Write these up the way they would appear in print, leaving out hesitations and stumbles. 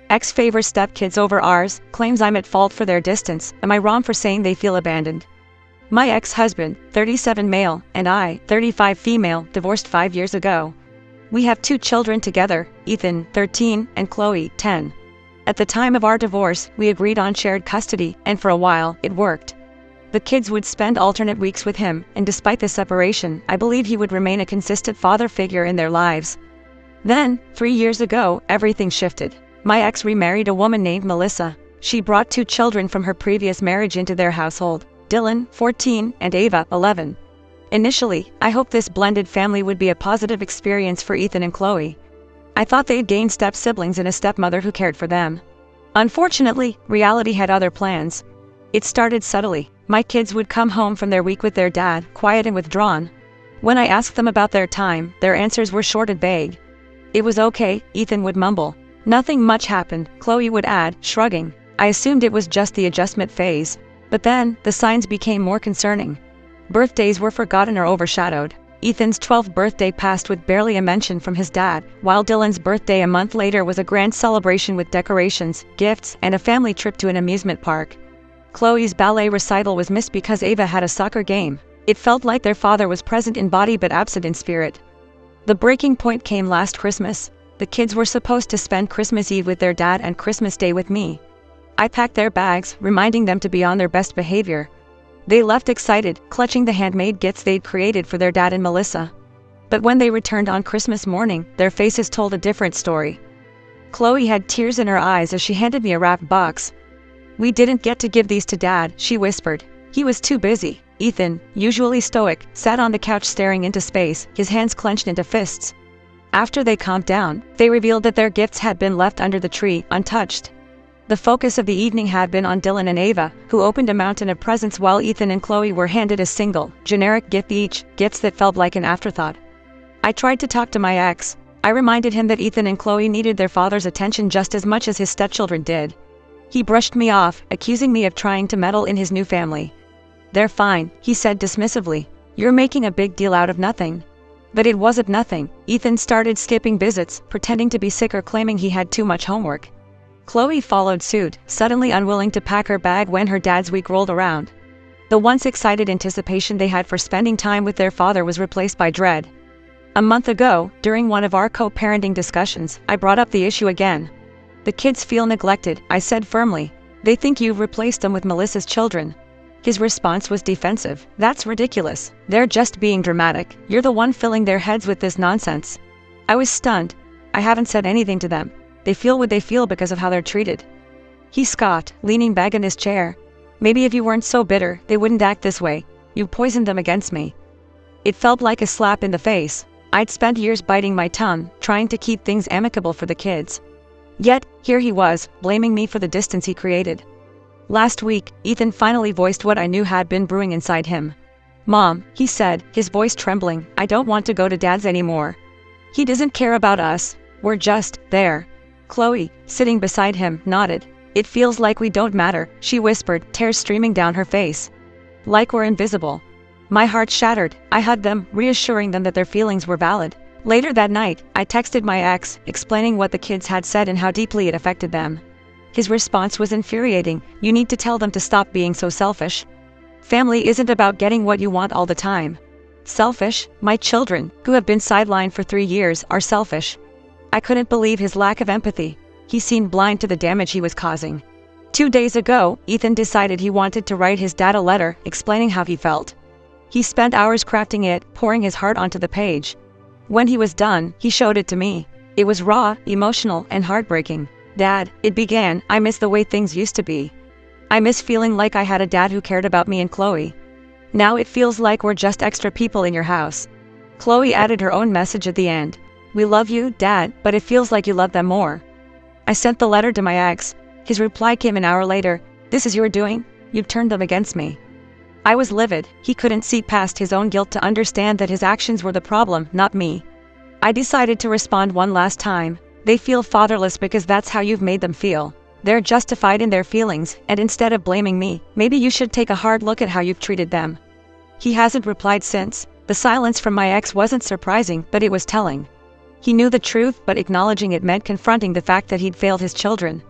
Ex favors stepkids over ours, claims I'm at fault for their distance. Am I wrong for saying they feel abandoned? My ex-husband, 37 male, and I, 35 female, divorced 5 years ago. We have 2 children together, Ethan, 13, and Chloe, 10. At the time of our divorce, we agreed on shared custody, and for a while, it worked. The kids would spend alternate weeks with him, and despite the separation, I believe he would remain a consistent father figure in their lives. Then, 3 years ago, everything shifted. My ex remarried a woman named Melissa. She brought 2 children from her previous marriage into their household, Dylan, 14, and Ava, 11. Initially, I hoped this blended family would be a positive experience for Ethan and Chloe. I thought they'd gain step-siblings and a stepmother who cared for them. Unfortunately, reality had other plans. It started subtly. My kids would come home from their week with their dad, quiet and withdrawn. When I asked them about their time, their answers were short and vague. It was okay, Ethan would mumble. Nothing much happened, Chloe would add, shrugging. I assumed it was just the adjustment phase. But then, the signs became more concerning. Birthdays were forgotten or overshadowed. Ethan's 12th birthday passed with barely a mention from his dad, while Dylan's birthday a month later was a grand celebration with decorations, gifts, and a family trip to an amusement park. Chloe's ballet recital was missed because Ava had a soccer game. It felt like their father was present in body but absent in spirit. The breaking point came last Christmas. The kids were supposed to spend Christmas Eve with their dad and Christmas Day with me. I packed their bags, reminding them to be on their best behavior. They left excited, clutching the handmade gifts they'd created for their dad and Melissa. But when they returned on Christmas morning, their faces told a different story. Chloe had tears in her eyes as she handed me a wrapped box. "We didn't get to give these to Dad," she whispered. "He was too busy." Ethan, usually stoic, sat on the couch staring into space, his hands clenched into fists. After they calmed down, they revealed that their gifts had been left under the tree, untouched. The focus of the evening had been on Dylan and Ava, who opened a mountain of presents while Ethan and Chloe were handed a single, generic gift each, gifts that felt like an afterthought. I tried to talk to my ex. I reminded him that Ethan and Chloe needed their father's attention just as much as his stepchildren did. He brushed me off, accusing me of trying to meddle in his new family. "They're fine," he said dismissively. "You're making a big deal out of nothing." But it wasn't nothing. Ethan started skipping visits, pretending to be sick or claiming he had too much homework. Chloe followed suit, suddenly unwilling to pack her bag when her dad's week rolled around. The once excited anticipation they had for spending time with their father was replaced by dread. A month ago, during one of our co-parenting discussions, I brought up the issue again. "The kids feel neglected," I said firmly. "They think you've replaced them with Melissa's children." His response was defensive. "That's ridiculous. They're just being dramatic. You're the one filling their heads with this nonsense." I was stunned. "I haven't said anything to them. They feel what they feel because of how they're treated." He scoffed, leaning back in his chair. "Maybe if you weren't so bitter, they wouldn't act this way. You poisoned them against me." It felt like a slap in the face. I'd spent years biting my tongue, trying to keep things amicable for the kids. Yet, here he was, blaming me for the distance he created. Last week, Ethan finally voiced what I knew had been brewing inside him. "Mom," he said, his voice trembling, "I don't want to go to Dad's anymore. He doesn't care about us. We're just there." Chloe, sitting beside him, nodded. "It feels like we don't matter," she whispered, tears streaming down her face. "Like we're invisible." My heart shattered. I hugged them, reassuring them that their feelings were valid. Later that night, I texted my ex, explaining what the kids had said and how deeply it affected them. His response was infuriating. "You need to tell them to stop being so selfish. Family isn't about getting what you want all the time." Selfish? My children, who have been sidelined for 3 years, are selfish. I couldn't believe his lack of empathy. He seemed blind to the damage he was causing. 2 days ago, Ethan decided he wanted to write his dad a letter, explaining how he felt. He spent hours crafting it, pouring his heart onto the page. When he was done, he showed it to me. It was raw, emotional, and heartbreaking. "Dad," it began, "I miss the way things used to be. I miss feeling like I had a dad who cared about me and Chloe. Now it feels like we're just extra people in your house." Chloe added her own message at the end. "We love you, Dad, but it feels like you love them more." I sent the letter to my ex. His reply came an hour later. "This is your doing? You've turned them against me." I was livid. He couldn't see past his own guilt to understand that his actions were the problem, not me. I decided to respond one last time. "They feel fatherless because that's how you've made them feel. They're justified in their feelings, and instead of blaming me, maybe you should take a hard look at how you've treated them." He hasn't replied since. The silence from my ex wasn't surprising, but it was telling. He knew the truth, but acknowledging it meant confronting the fact that he'd failed his children.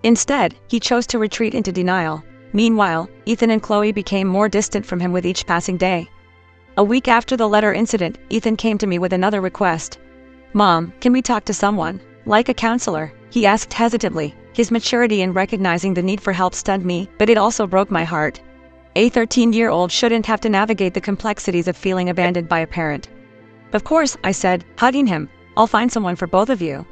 Instead, he chose to retreat into denial. Meanwhile, Ethan and Chloe became more distant from him with each passing day. A week after the letter incident, Ethan came to me with another request. "Mom, can we talk to someone? Like a counselor?" he asked hesitantly. His maturity in recognizing the need for help stunned me, but it also broke my heart. A 13-year-old shouldn't have to navigate the complexities of feeling abandoned by a parent. "Of course," I said, hugging him. "I'll find someone for both of you."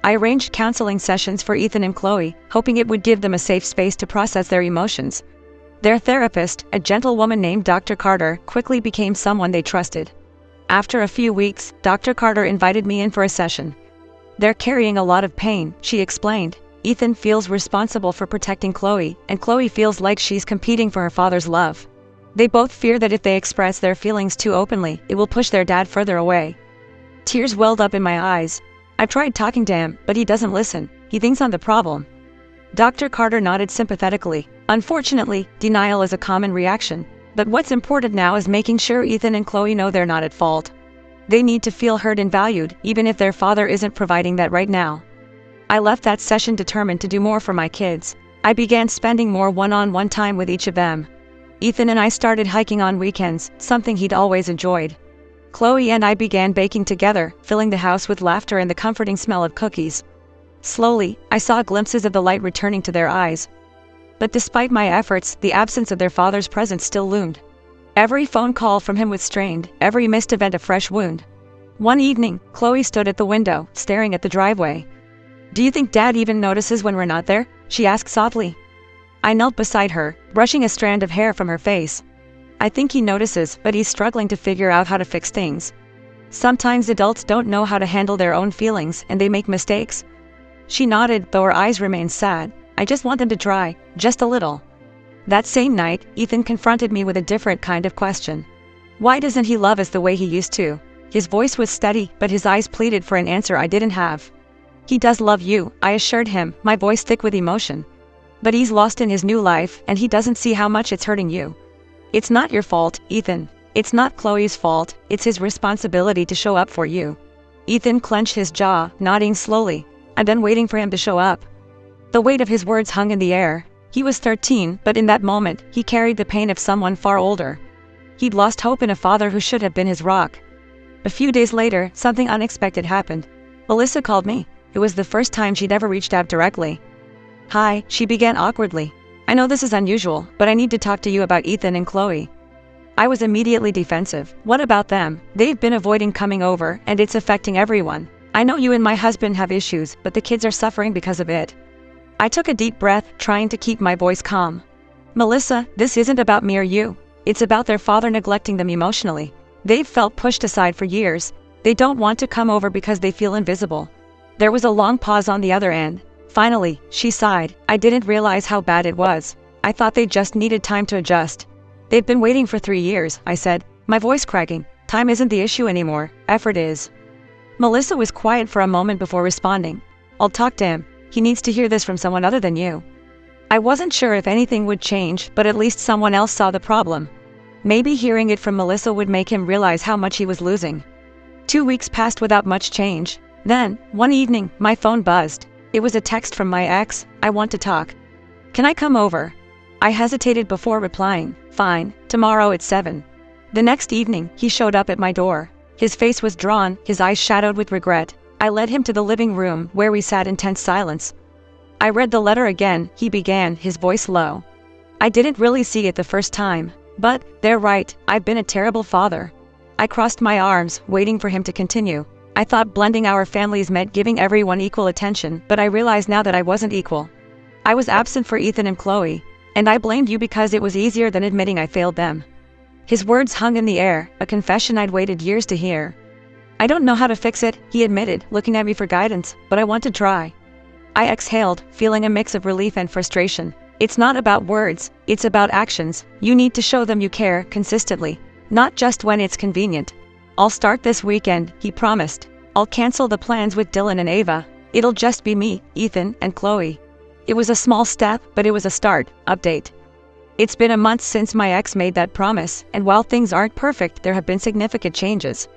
I arranged counseling sessions for Ethan and Chloe, hoping it would give them a safe space to process their emotions. Their therapist, a gentlewoman named Dr. Carter, quickly became someone they trusted. After a few weeks, Dr. Carter invited me in for a session. "They're carrying a lot of pain," she explained. "Ethan feels responsible for protecting Chloe, and Chloe feels like she's competing for her father's love. They both fear that if they express their feelings too openly, it will push their dad further away." Tears welled up in my eyes. I've tried talking to him, but he doesn't listen. He thinks I'm the problem. Dr. Carter nodded sympathetically. "Unfortunately, denial is a common reaction. But what's important now is making sure Ethan and Chloe know they're not at fault. They need to feel heard and valued, even if their father isn't providing that right now." I left that session determined to do more for my kids. I began spending more one-on-one time with each of them. Ethan and I started hiking on weekends, something he'd always enjoyed. Chloe and I began baking together, filling the house with laughter and the comforting smell of cookies. Slowly, I saw glimpses of the light returning to their eyes. But despite my efforts, the absence of their father's presence still loomed. Every phone call from him was strained, every missed event a fresh wound. One evening, Chloe stood at the window, staring at the driveway. "Do you think Dad even notices when we're not there?" she asked softly. I knelt beside her, brushing a strand of hair from her face. "I think he notices, but he's struggling to figure out how to fix things. Sometimes adults don't know how to handle their own feelings, and they make mistakes." She nodded, though her eyes remained sad. "I just want them to try, just a little." That same night, Ethan confronted me with a different kind of question. "Why doesn't he love us the way he used to?" His voice was steady, but his eyes pleaded for an answer I didn't have. "He does love you," I assured him, my voice thick with emotion. "But he's lost in his new life, and he doesn't see how much it's hurting you. It's not your fault, Ethan. It's not Chloe's fault, it's his responsibility to show up for you." Ethan clenched his jaw, nodding slowly. I'd been waiting for him to show up. The weight of his words hung in the air. He was 13, but in that moment, he carried the pain of someone far older. He'd lost hope in a father who should have been his rock. A few days later, something unexpected happened. Melissa called me. It was the first time she'd ever reached out directly. "Hi," she began awkwardly. "I know this is unusual, but I need to talk to you about Ethan and Chloe." I was immediately defensive. "What about them? They've been avoiding coming over, and it's affecting everyone. I know you and my husband have issues, but the kids are suffering because of it." I took a deep breath, trying to keep my voice calm. "Melissa, this isn't about me or you. It's about their father neglecting them emotionally. They've felt pushed aside for years. They don't want to come over because they feel invisible." There was a long pause on the other end. Finally, she sighed. "I didn't realize how bad it was. I thought they just needed time to adjust." "They've been waiting for 3 years, I said, my voice cracking. "Time isn't the issue anymore, effort is." Melissa was quiet for a moment before responding. "I'll talk to him. He needs to hear this from someone other than you." I wasn't sure if anything would change, but at least someone else saw the problem. Maybe hearing it from Melissa would make him realize how much he was losing. 2 weeks passed without much change. Then, one evening, my phone buzzed. It was a text from my ex. "I want to talk. Can I come over?" I hesitated before replying. "Fine, tomorrow at 7. The next evening, he showed up at my door. His face was drawn, his eyes shadowed with regret. I led him to the living room, where we sat in tense silence. I read the letter again, he began, his voice low. "I didn't really see it the first time. But, they're right, I've been a terrible father." I crossed my arms, waiting for him to continue. I thought blending our families meant giving everyone equal attention, but I realized now that I wasn't equal. I was absent for Ethan and Chloe, and I blamed you because it was easier than admitting I failed them. His words hung in the air, a confession I'd waited years to hear. "I don't know how to fix it," he admitted, looking at me for guidance, "but I want to try." I exhaled, feeling a mix of relief and frustration. "It's not about words, it's about actions. You need to show them you care, consistently, not just when it's convenient." "I'll start this weekend," he promised. "I'll cancel the plans with Dylan and Ava. It'll just be me, Ethan, and Chloe." It was a small step, but it was a start. Update. It's been a month since my ex made that promise, and while things aren't perfect, there have been significant changes.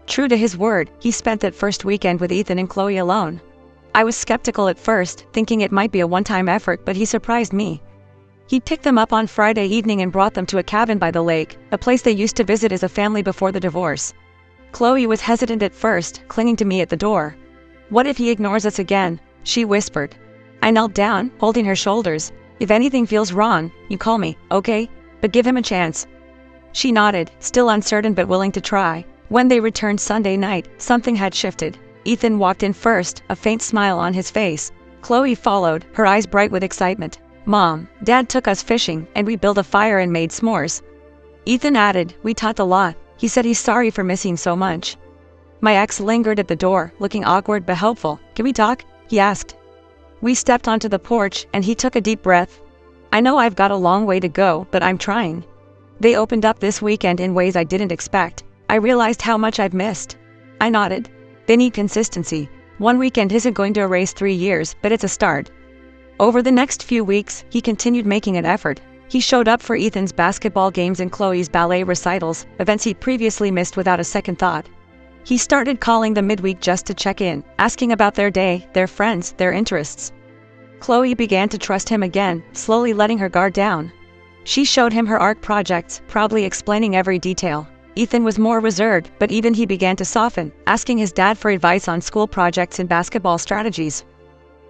True to his word, he spent that first weekend with Ethan and Chloe alone. I was skeptical at first, thinking it might be a one-time effort, but he surprised me. He picked them up on Friday evening and brought them to a cabin by the lake, a place they used to visit as a family before the divorce. Chloe was hesitant at first, clinging to me at the door. "What if he ignores us again?" she whispered. I knelt down, holding her shoulders. "If anything feels wrong, you call me, okay? But give him a chance." She nodded, still uncertain but willing to try. When they returned Sunday night, something had shifted. Ethan walked in first, a faint smile on his face. Chloe followed, her eyes bright with excitement. "Mom, Dad took us fishing, and we built a fire and made s'mores." Ethan added, "We talked a lot. He said he's sorry for missing so much." My ex lingered at the door, looking awkward but hopeful. "Can we talk?" he asked. We stepped onto the porch, and he took a deep breath. "I know I've got a long way to go, but I'm trying." They opened up this weekend in ways I didn't expect. I realized how much I've missed. I nodded. They need consistency. One weekend isn't going to erase 3 years, but it's a start. Over the next few weeks, he continued making an effort. He showed up for Ethan's basketball games and Chloe's ballet recitals, events he previously missed without a second thought. He started calling them midweek just to check in, asking about their day, their friends, their interests. Chloe began to trust him again, slowly letting her guard down. She showed him her art projects, proudly explaining every detail. Ethan was more reserved, but even he began to soften, asking his dad for advice on school projects and basketball strategies.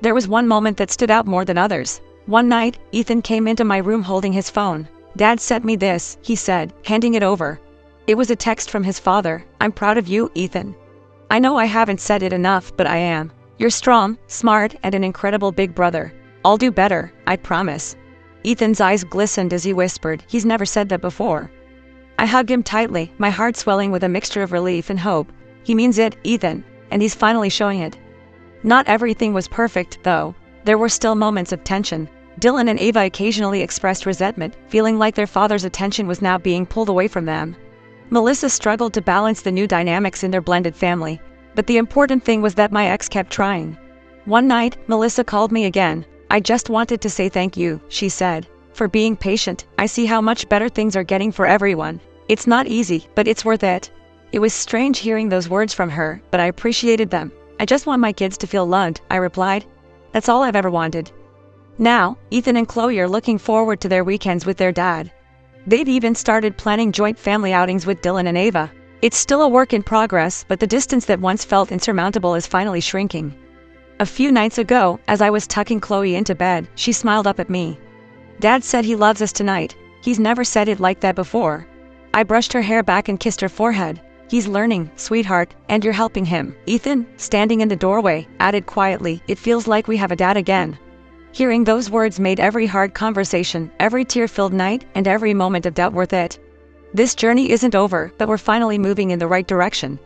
There was one moment that stood out more than others. One night, Ethan came into my room holding his phone. "Dad sent me this," he said, handing it over. It was a text from his father. "I'm proud of you, Ethan. I know I haven't said it enough, but I am. You're strong, smart, and an incredible big brother. I'll do better, I promise." Ethan's eyes glistened as he whispered, "He's never said that before." I hugged him tightly, my heart swelling with a mixture of relief and hope. He means it, Ethan, and he's finally showing it. Not everything was perfect, though. There were still moments of tension. Dylan and Ava occasionally expressed resentment, feeling like their father's attention was now being pulled away from them. Melissa struggled to balance the new dynamics in their blended family, but the important thing was that my ex kept trying. One night, Melissa called me again. "I just wanted to say thank you," she said, "for being patient. I see how much better things are getting for everyone. It's not easy, but it's worth it." It was strange hearing those words from her, but I appreciated them. "I just want my kids to feel loved," I replied. "That's all I've ever wanted." Now, Ethan and Chloe are looking forward to their weekends with their dad. They've even started planning joint family outings with Dylan and Ava. It's still a work in progress, but the distance that once felt insurmountable is finally shrinking. A few nights ago, as I was tucking Chloe into bed, she smiled up at me. "Dad said he loves us tonight. He's never said it like that before." I brushed her hair back and kissed her forehead. "He's learning, sweetheart, and you're helping him." Ethan, standing in the doorway, added quietly, "It feels like we have a dad again." Hearing those words made every hard conversation, every tear-filled night, and every moment of doubt worth it. This journey isn't over, but we're finally moving in the right direction.